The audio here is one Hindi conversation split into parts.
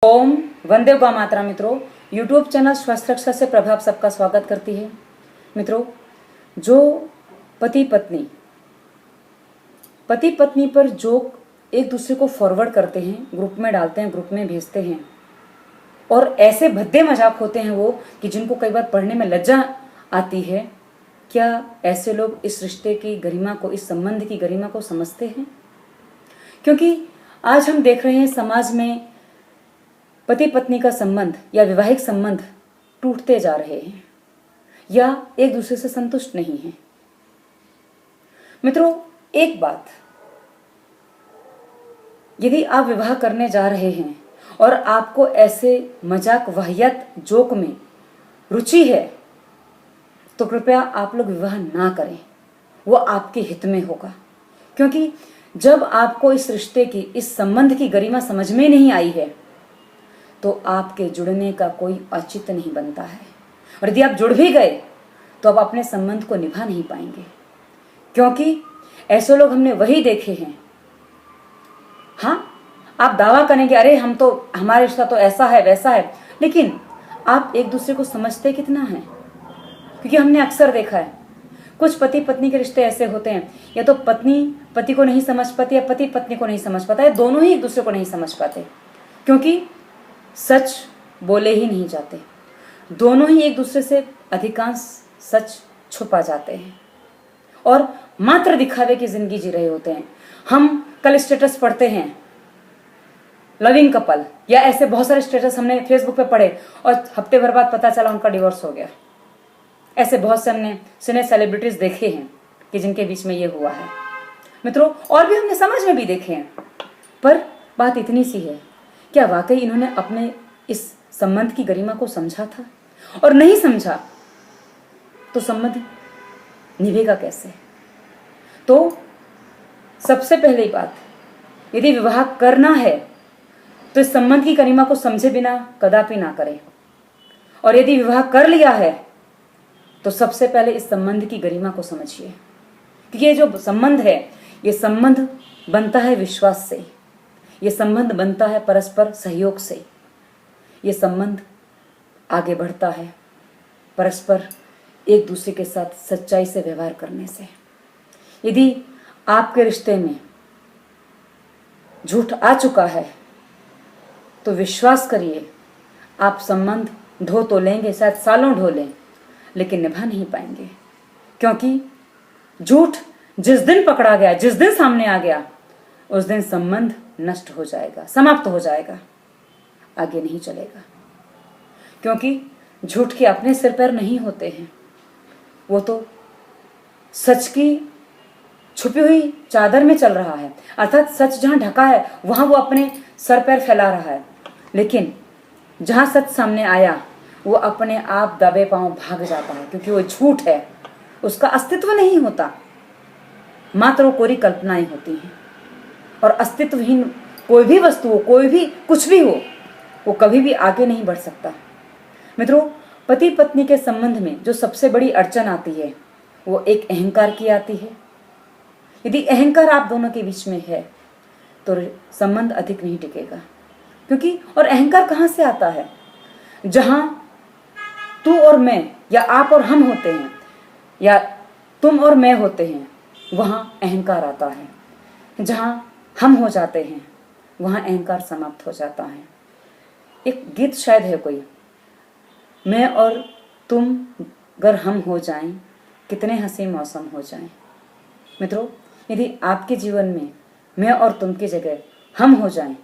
ओम वंदे गौ मातरा। मित्रों, यूट्यूब चैनल स्वस्थ रक्षा से प्रभाव सबका स्वागत करती है। मित्रों, जो पति पत्नी पर जोक एक दूसरे को फॉरवर्ड करते हैं, ग्रुप में डालते हैं, ग्रुप में भेजते हैं और ऐसे भद्दे मजाक होते हैं वो कि जिनको कई बार पढ़ने में लज्जा आती है। क्या ऐसे लोग इस रिश्ते की गरिमा को, इस संबंध की गरिमा को समझते हैं? क्योंकि आज हम देख रहे हैं समाज में पति पत्नी का संबंध या वैवाहिक संबंध टूटते जा रहे हैं या एक दूसरे से संतुष्ट नहीं हैं। मित्रों, एक बात, यदि आप विवाह करने जा रहे हैं और आपको ऐसे मजाक वाहियात जोक में रुचि है तो कृपया आप लोग विवाह ना करें। वो आपके हित में होगा, क्योंकि जब आपको इस रिश्ते की, इस संबंध की गरिमा समझ में नहीं आई है तो आपके जुड़ने का कोई औचित्य नहीं बनता है। और यदि आप जुड़ भी गए तो आप अपने संबंध को निभा नहीं पाएंगे, क्योंकि ऐसे लोग हमने वही देखे हैं। हाँ, आप दावा करेंगे अरे हम तो, हमारा रिश्ता तो ऐसा है वैसा है, लेकिन आप एक दूसरे को समझते कितना है? क्योंकि हमने अक्सर देखा है कुछ पति पत्नी के रिश्ते ऐसे होते हैं, या तो पत्नी पति को नहीं समझ पाती या पति पत्नी को नहीं समझ पाता है, दोनों ही एक दूसरे को नहीं समझ पाते, क्योंकि सच बोले ही नहीं जाते। दोनों ही एक दूसरे से अधिकांश सच छुपा जाते हैं और मात्र दिखावे की जिंदगी जी रहे होते हैं। हम कल स्टेटस पढ़ते हैं लविंग कपल, या ऐसे बहुत सारे स्टेटस हमने फेसबुक पे पढ़े और हफ्ते भर बाद पता चला उनका डिवोर्स हो गया। ऐसे बहुत से हमने सिने सेलिब्रिटीज देखे हैं कि जिनके बीच में ये हुआ है। मित्रों, और भी हमने समझ में भी देखे हैं, पर बात इतनी सी है, क्या वाकई इन्होंने अपने इस संबंध की गरिमा को समझा था? और नहीं समझा तो संबंध निभेगा कैसे? तो सबसे पहली बात, यदि विवाह करना है तो इस संबंध की गरिमा को समझे बिना कदापि ना करें। और यदि विवाह कर लिया है तो सबसे पहले इस संबंध की गरिमा को समझिए, क्योंकि ये जो संबंध है, ये संबंध बनता है विश्वास से, ये संबंध बनता है परस्पर सहयोग से, ये संबंध आगे बढ़ता है परस्पर एक दूसरे के साथ सच्चाई से व्यवहार करने से। यदि आपके रिश्ते में झूठ आ चुका है तो विश्वास करिए, आप संबंध ढो तो लेंगे, शायद सालों ढो लें, लेकिन निभा नहीं पाएंगे, क्योंकि झूठ जिस दिन पकड़ा गया, जिस दिन सामने आ गया, उस दिन संबंध नष्ट हो जाएगा, समाप्त हो जाएगा, आगे नहीं चलेगा। क्योंकि झूठ के अपने सिर पैर नहीं होते हैं, वो तो सच की छुपी हुई चादर में चल रहा है, अर्थात सच जहां ढका है वहां वो अपने सर पैर फैला रहा है, लेकिन जहां सच सामने आया वो अपने आप दबे पांव भाग जाता है, क्योंकि वो झूठ है, उसका अस्तित्व नहीं होता, मात्र वो कोरी कल्पनाएं होती हैं। और अस्तित्वहीन कोई भी वस्तु हो, कोई भी कुछ भी हो, वो कभी भी आगे नहीं बढ़ सकता। मित्रों, पति पत्नी के संबंध में जो सबसे बड़ी अड़चन आती है वो एक अहंकार की आती है। यदि अहंकार आप दोनों के बीच में है तो संबंध अधिक नहीं टिकेगा, क्योंकि और अहंकार कहाँ से आता है? जहां तू और मैं, या आप और हम होते हैं, या तुम और मैं होते हैं, वहां अहंकार आता है। जहां हम हो जाते हैं वहां अहंकार समाप्त हो जाता है। एक गीत शायद है कोई, मैं और तुम अगर हम हो जाएं, कितने हंसी मौसम हो जाएं। मित्रों, यदि आपके जीवन में मैं और तुम की जगह हम हो जाएं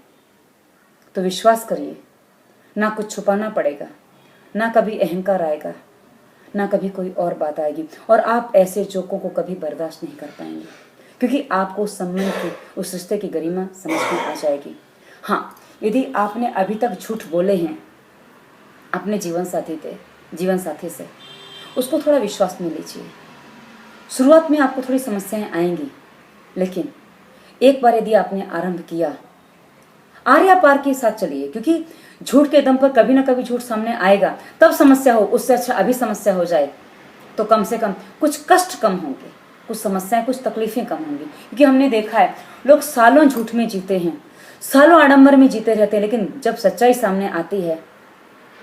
तो विश्वास करिए, ना कुछ छुपाना पड़ेगा, ना कभी अहंकार आएगा, ना कभी कोई और बात आएगी, और आप ऐसे जोकों को कभी बर्दाश्त नहीं कर पाएंगे, क्योंकि आपको उस संबंध की, उस रिश्ते की गरिमा समझ में आ जाएगी। हाँ, यदि आपने अभी तक झूठ बोले हैं अपने जीवन साथी से, उसको थोड़ा विश्वास में लीजिए। शुरुआत में आपको थोड़ी समस्याएं आएंगी, लेकिन एक बार यदि आपने आरंभ किया, आर्या पार के साथ चलिए, क्योंकि झूठ के दम पर कभी ना कभी झूठ सामने आएगा, तब समस्या हो, उससे अच्छा अभी समस्या हो जाए तो कम से कम कुछ कष्ट कम होंगे, कुछ समस्याएं, कुछ तकलीफें कम होंगी। क्योंकि हमने देखा है लोग सालों झूठ में जीते हैं, सालों आडंबर में जीते रहते हैं, लेकिन जब सच्चाई सामने आती है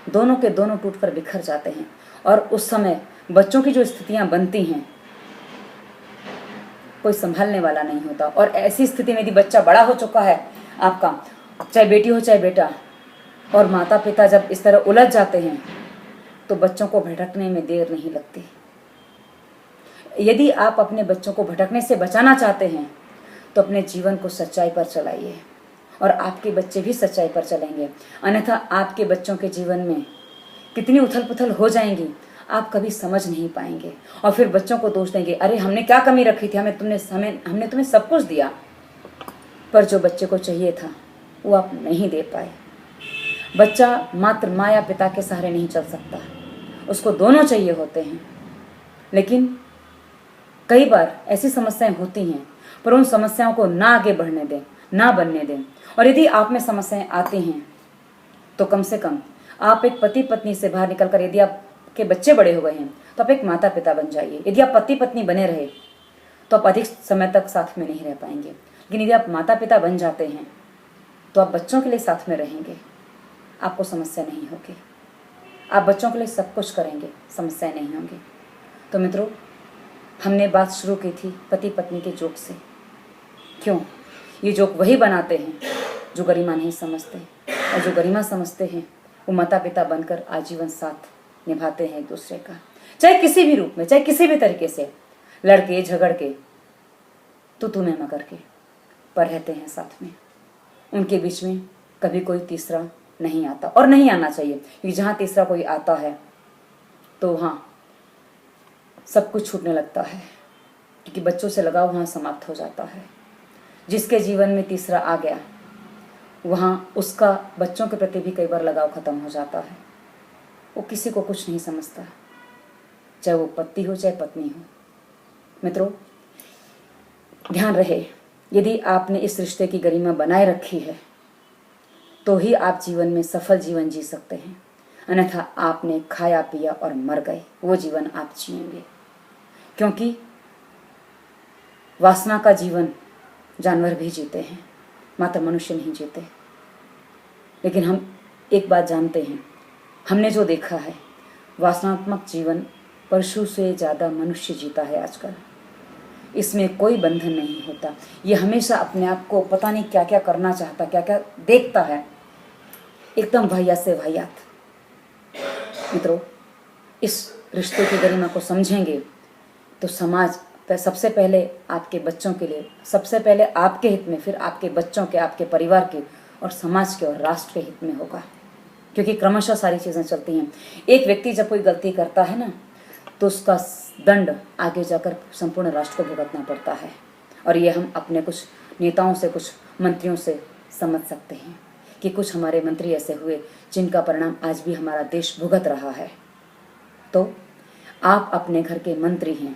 दोनों के दोनों टूटकर बिखर जाते हैं। और उस समय बच्चों की जो स्थितियां बनती हैं कोई संभालने वाला नहीं होता। और ऐसी स्थिति में यदि बच्चा बड़ा हो चुका है आपका, चाहे बेटी हो चाहे बेटा, और माता पिता जब इस तरह उलझ जाते हैं तो बच्चों को भटकने में देर नहीं लगती। यदि आप अपने बच्चों को भटकने से बचाना चाहते हैं तो अपने जीवन को सच्चाई पर चलाइए और आपके बच्चे भी सच्चाई पर चलेंगे। अन्यथा आपके बच्चों के जीवन में कितनी उथल पुथल हो जाएंगी आप कभी समझ नहीं पाएंगे, और फिर बच्चों को दोष देंगे, अरे हमने क्या कमी रखी थी, हमने तुम्हें सब कुछ दिया, पर जो बच्चे को चाहिए था वो आप नहीं दे पाए। बच्चा मात्र माँ या पिता के सहारे नहीं चल सकता, उसको दोनों चाहिए होते हैं। लेकिन कई बार ऐसी समस्याएं होती हैं, पर उन समस्याओं को ना आगे बढ़ने दें, ना बनने दें। और यदि आप में समस्याएं आती हैं तो कम से कम आप एक पति पत्नी से बाहर निकलकर, यदि आपके बच्चे बड़े हो गए हैं तो आप एक माता पिता बन जाइए। यदि आप पति पत्नी बने रहे तो आप अधिक समय तक साथ में नहीं रह पाएंगे, लेकिन यदि आप माता पिता बन जाते हैं तो आप बच्चों के लिए साथ में रहेंगे, आपको समस्या नहीं होगी। आप बच्चों के लिए सब कुछ करेंगे, समस्याएं नहीं होंगी। तो मित्रों, हमने बात शुरू की थी पति पत्नी के जोक से। क्यों? ये जोक वही बनाते हैं जो गरिमा नहीं समझते, और जो गरिमा समझते हैं वो माता पिता बनकर आजीवन साथ निभाते हैं एक दूसरे का, चाहे किसी भी रूप में, चाहे किसी भी तरीके से, लड़के झगड़ के, तू मैं मगर के, पर रहते हैं साथ में। उनके बीच में कभी कोई तीसरा नहीं आता, और नहीं आना चाहिए, क्योंकि जहाँ तीसरा कोई आता है तो वहाँ सब कुछ छूटने लगता है, क्योंकि बच्चों से लगाव वहाँ समाप्त हो जाता है। जिसके जीवन में तीसरा आ गया वहाँ उसका बच्चों के प्रति भी कई बार लगाव खत्म हो जाता है। वो किसी को कुछ नहीं समझता, चाहे वो पति हो चाहे पत्नी हो। मित्रों, ध्यान रहे, यदि आपने इस रिश्ते की गरिमा बनाए रखी है तो ही आप जीवन में सफल जीवन जी सकते हैं, अन्यथा आपने खाया पिया और मर गए, वो जीवन आप जिएंगे। क्योंकि वासना का जीवन जानवर भी जीते हैं, मात्र मनुष्य नहीं जीते। लेकिन हम एक बात जानते हैं, हमने जो देखा है, वासनात्मक जीवन पशु से ज़्यादा मनुष्य जीता है आजकल। इसमें कोई बंधन नहीं होता, ये हमेशा अपने आप को पता नहीं क्या क्या करना चाहता, क्या क्या देखता है, एकदम वाहियात से वाहियात। मित्रों, इस रिश्ते की गरिमा को समझेंगे तो समाज सबसे पहले आपके बच्चों के लिए, सबसे पहले आपके हित में, फिर आपके बच्चों के, आपके परिवार के, और समाज के और राष्ट्र के हित में होगा, क्योंकि क्रमशः सारी चीज़ें चलती हैं। एक व्यक्ति जब कोई गलती करता है ना तो उसका दंड आगे जाकर संपूर्ण राष्ट्र को भुगतना पड़ता है। और ये हम अपने कुछ नेताओं से, कुछ मंत्रियों से समझ सकते हैं कि कुछ हमारे मंत्री ऐसे हुए जिनका परिणाम आज भी हमारा देश भुगत रहा है। तो आप अपने घर के मंत्री हैं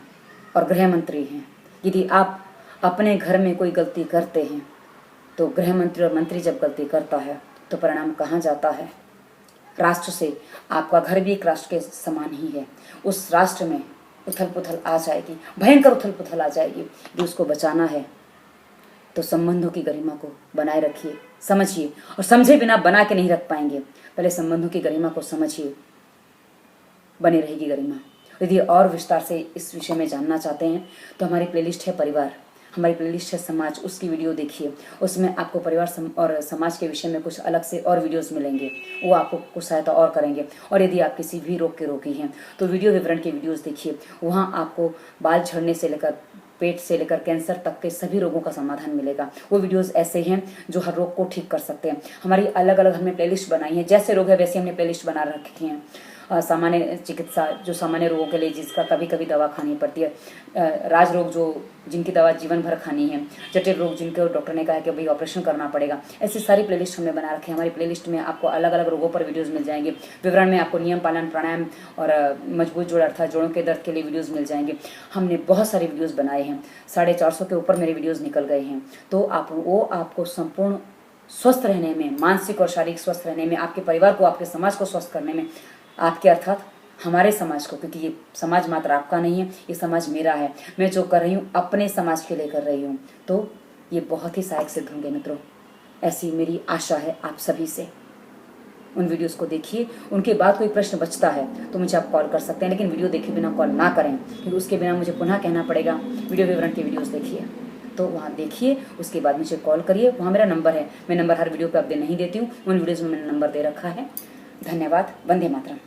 और गृह मंत्री हैं। यदि आप अपने घर में कोई गलती करते हैं तो गृह मंत्री और मंत्री जब गलती करता है तो परिणाम कहाँ जाता है? राष्ट्र से। आपका घर भी एक राष्ट्र के समान ही है। उस राष्ट्र में उथल पुथल आ जाएगी, भयंकर उथल पुथल आ जाएगी। यदि उसको बचाना है तो संबंधों की गरिमा को बनाए रखिए, समझिए, और समझे बिना बना के नहीं रख पाएंगे। पहले संबंधों की गरिमा को समझिए, बनी रहेगी गरिमा। यदि और विस्तार से इस विषय में जानना चाहते हैं तो हमारी प्लेलिस्ट है परिवार, हमारी प्लेलिस्ट है समाज, उसकी वीडियो देखिए। उसमें आपको परिवार और समाज के विषय में कुछ अलग से और वीडियोस मिलेंगे, वो आपको कुछ सहायता और करेंगे। और यदि आप किसी भी रोग के रोगी हैं तो वीडियो विवरण के वीडियोस देखिए, वहाँ आपको बाल झड़ने से लेकर पेट से लेकर कैंसर तक के सभी रोगों का समाधान मिलेगा। वो वीडियोस ऐसे हैं जो हर रोग को ठीक कर सकते हैं। हमारी अलग अलग हमने प्लेलिस्ट बनाई है, जैसे रोग है वैसे हमने प्लेलिस्ट बना रखी हैं। सामान्य चिकित्सा, जो सामान्य रोगों के लिए जिसका कभी कभी दवा खानी पड़ती है, राज रोग जो जिनकी दवा जीवन भर खानी है, जटिल रोग जिनके डॉक्टर ने कहा है कि भाई ऑपरेशन करना पड़ेगा, ऐसी सारी प्लेलिस्ट हमने बना रखी है। हमारी प्लेलिस्ट में आपको अलग अलग रोगों पर वीडियोस मिल जाएंगे। विवरण में आपको नियम पालन, प्राणायाम और मजबूत जोड़ अर्थात जोड़ों के दर्द के लिए वीडियोज़ मिल जाएंगे। हमने बहुत सारे वीडियोज़ बनाए हैं, 450 के ऊपर मेरे वीडियोज़ निकल गए हैं। तो आपको संपूर्ण स्वस्थ रहने में, मानसिक और शारीरिक स्वस्थ रहने में, आपके परिवार को, आपके समाज को स्वस्थ करने में, आपके अर्थात हमारे समाज को, क्योंकि ये समाज मात्र आपका नहीं है, ये समाज मेरा है। मैं जो कर रही हूँ अपने समाज के लिए कर रही हूँ, तो ये बहुत ही सहायक सिद्ध होंगे मित्रों। ऐसी मेरी आशा है आप सभी से। उन वीडियोस को देखिए, उनके बाद कोई प्रश्न बचता है तो मुझे आप कॉल कर सकते हैं, लेकिन वीडियो देखे बिना कॉल ना करें, क्योंकि उसके बिना मुझे पुनः कहना पड़ेगा वीडियो विवरण की वीडियोस देखिए। तो वहाँ देखिए, उसके बाद मुझे कॉल करिए, वहाँ मेरा नंबर है। मैं नंबर हर वीडियो पे अपडेट नहीं देती हूँ, उन वीडियोज़ में मैंने नंबर दे रखा है। धन्यवाद। वंदे मातरम।